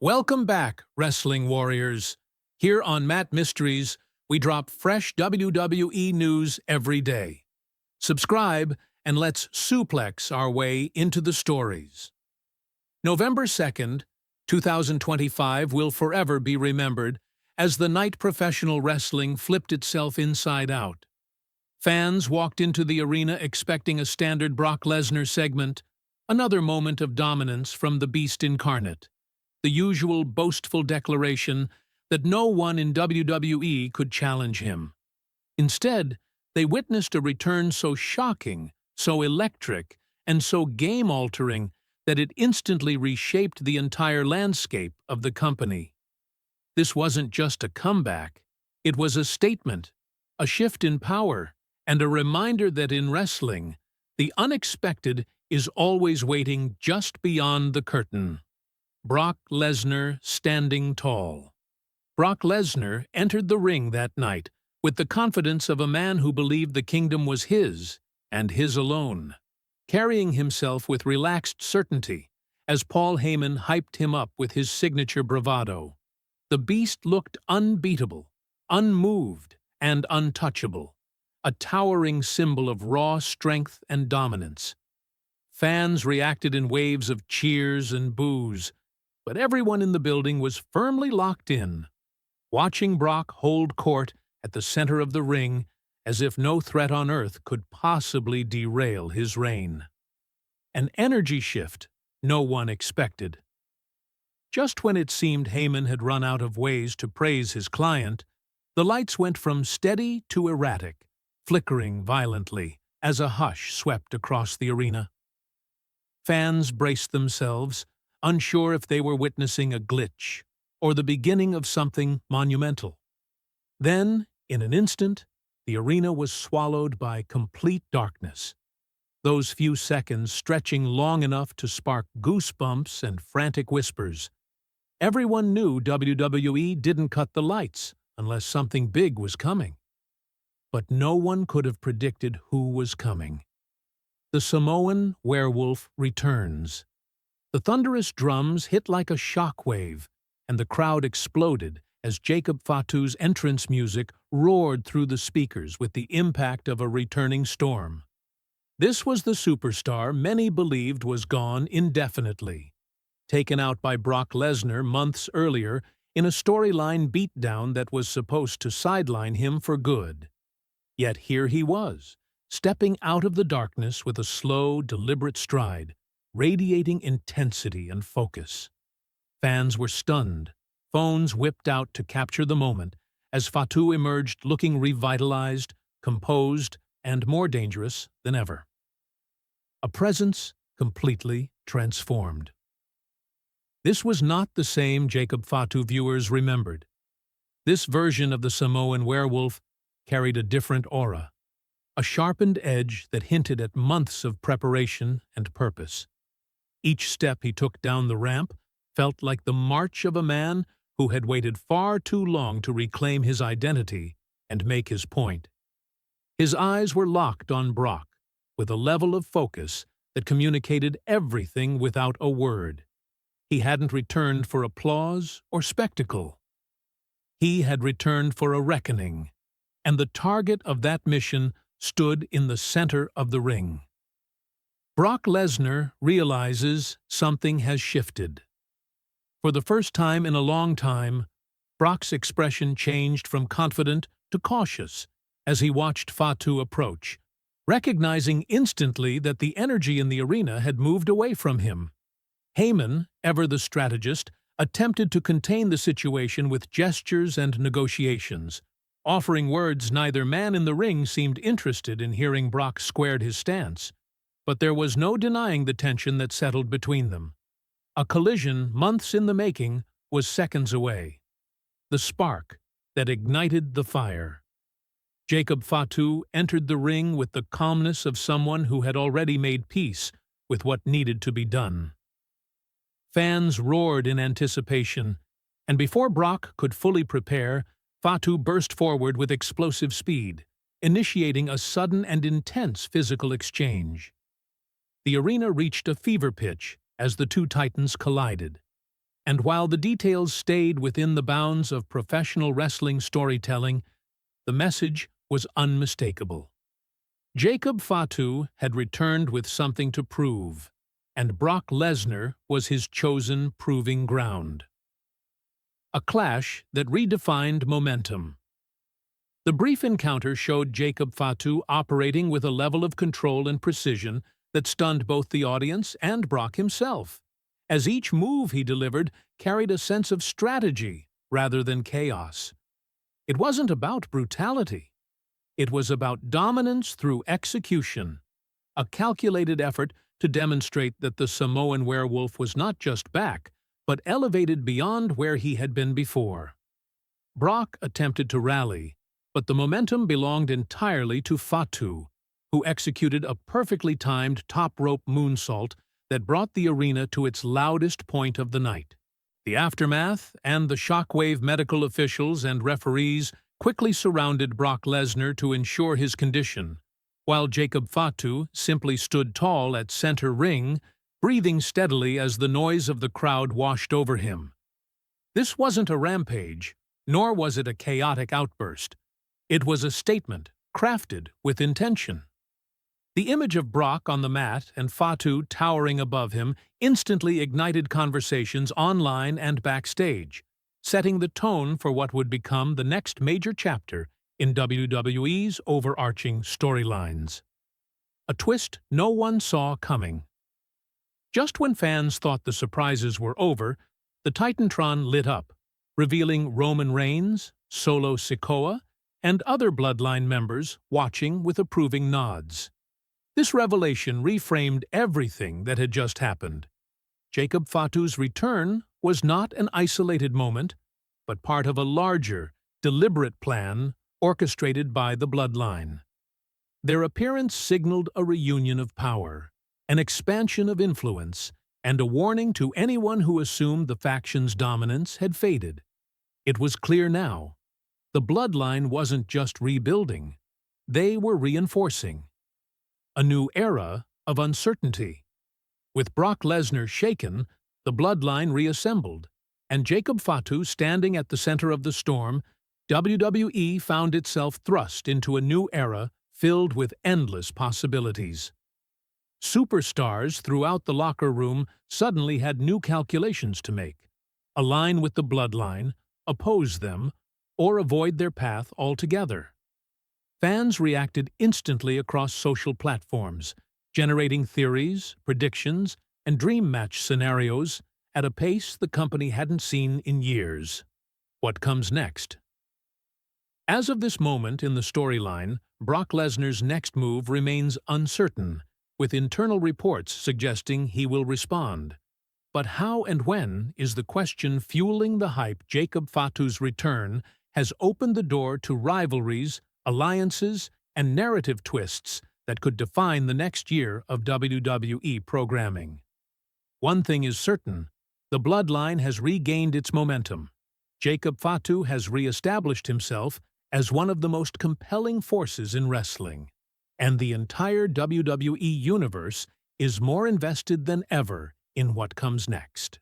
Welcome back, Wrestling Warriors. Here on Matt Mysteries, we drop fresh WWE news every day. Subscribe and let's suplex our way into the stories. November 2nd, 2025 will forever be remembered as the night professional wrestling flipped itself inside out. Fans walked into the arena expecting a standard Brock Lesnar segment, another moment of dominance from the Beast incarnate. The usual boastful declaration that no one in WWE could challenge him. Instead, they witnessed a return so shocking, so electric, and so game-altering that it instantly reshaped the entire landscape of the company. This wasn't just a comeback, it was a statement, a shift in power, and a reminder that in wrestling, the unexpected is always waiting just beyond the curtain. Brock Lesnar standing tall. Brock Lesnar entered the ring that night with the confidence of a man who believed the kingdom was his, and his alone, carrying himself with relaxed certainty as Paul Heyman hyped him up with his signature bravado. The Beast looked unbeatable, unmoved, and untouchable, a towering symbol of raw strength and dominance. Fans reacted in waves of cheers and boos, but everyone in the building was firmly locked in, watching Brock hold court at the center of the ring as if no threat on earth could possibly derail his reign. An energy shift no one expected. Just when it seemed Heyman had run out of ways to praise his client, the lights went from steady to erratic, flickering violently as a hush swept across the arena. Fans braced themselves, unsure if they were witnessing a glitch or the beginning of something monumental. Then, in an instant, the arena was swallowed by complete darkness, those few seconds stretching long enough to spark goosebumps and frantic whispers. Everyone knew WWE didn't cut the lights unless something big was coming. But no one could have predicted who was coming. The Samoan Werewolf returns. The thunderous drums hit like a shockwave, and the crowd exploded as Jacob Fatu's entrance music roared through the speakers with the impact of a returning storm. This was the superstar many believed was gone indefinitely, taken out by Brock Lesnar months earlier in a storyline beatdown that was supposed to sideline him for good. Yet here he was, stepping out of the darkness with a slow, deliberate stride, radiating intensity and focus. Fans were stunned, phones whipped out to capture the moment as Fatu emerged looking revitalized, composed, and more dangerous than ever. A presence completely transformed. This was not the same Jacob Fatu viewers remembered. This version of the Samoan Werewolf carried a different aura, a sharpened edge that hinted at months of preparation and purpose. Each step he took down the ramp felt like the march of a man who had waited far too long to reclaim his identity and make his point. His eyes were locked on Brock, with a level of focus that communicated everything without a word. He hadn't returned for applause or spectacle. He had returned for a reckoning, and the target of that mission stood in the center of the ring. Brock Lesnar realizes something has shifted. For the first time in a long time, Brock's expression changed from confident to cautious as he watched Fatu approach, recognizing instantly that the energy in the arena had moved away from him. Heyman, ever the strategist, attempted to contain the situation with gestures and negotiations, offering words neither man in the ring seemed interested in hearing. Brock squared his stance, but there was no denying the tension that settled between them. A collision months in the making was seconds away. The spark that ignited the fire. Jacob Fatu entered the ring with the calmness of someone who had already made peace with what needed to be done. Fans roared in anticipation, and before Brock could fully prepare, Fatu burst forward with explosive speed, initiating a sudden and intense physical exchange. The arena reached a fever pitch as the two titans collided. And while the details stayed within the bounds of professional wrestling storytelling, the message was unmistakable. Jacob Fatu had returned with something to prove, and Brock Lesnar was his chosen proving ground. A clash that redefined momentum. The brief encounter showed Jacob Fatu operating with a level of control and precision that stunned both the audience and Brock himself, as each move he delivered carried a sense of strategy rather than chaos. It wasn't about brutality. It was about dominance through execution, a calculated effort to demonstrate that the Samoan Werewolf was not just back, but elevated beyond where he had been before. Brock attempted to rally, but the momentum belonged entirely to Fatu, who executed a perfectly timed top-rope moonsault that brought the arena to its loudest point of the night. The aftermath and the shockwave medical officials and referees quickly surrounded Brock Lesnar to ensure his condition, while Jacob Fatu simply stood tall at center ring, breathing steadily as the noise of the crowd washed over him. This wasn't a rampage, nor was it a chaotic outburst. It was a statement, crafted with intention. The image of Brock on the mat and Fatu towering above him instantly ignited conversations online and backstage, setting the tone for what would become the next major chapter in WWE's overarching storylines. A twist no one saw coming. Just when fans thought the surprises were over, the Titantron lit up, revealing Roman Reigns, Solo Sikoa, and other Bloodline members watching with approving nods. This revelation reframed everything that had just happened. Jacob Fatu's return was not an isolated moment, but part of a larger, deliberate plan orchestrated by the Bloodline. Their appearance signaled a reunion of power, an expansion of influence, and a warning to anyone who assumed the faction's dominance had faded. It was clear now. The Bloodline wasn't just rebuilding, they were reinforcing. A new era of uncertainty. With Brock Lesnar shaken, the Bloodline reassembled, and Jacob Fatu standing at the center of the storm, WWE found itself thrust into a new era filled with endless possibilities. Superstars throughout the locker room suddenly had new calculations to make: align with the Bloodline, oppose them, or avoid their path altogether. Fans reacted instantly across social platforms, generating theories, predictions, and dream match scenarios at a pace the company hadn't seen in years. What comes next? As of this moment in the storyline, Brock Lesnar's next move remains uncertain, with internal reports suggesting he will respond. But how and when is the question fueling the hype. Jacob Fatu's return has opened the door to rivalries, alliances, and narrative twists that could define the next year of WWE programming. One thing is certain: the Bloodline has regained its momentum. Jacob Fatu has re-established himself as one of the most compelling forces in wrestling, and the entire WWE Universe is more invested than ever in what comes next.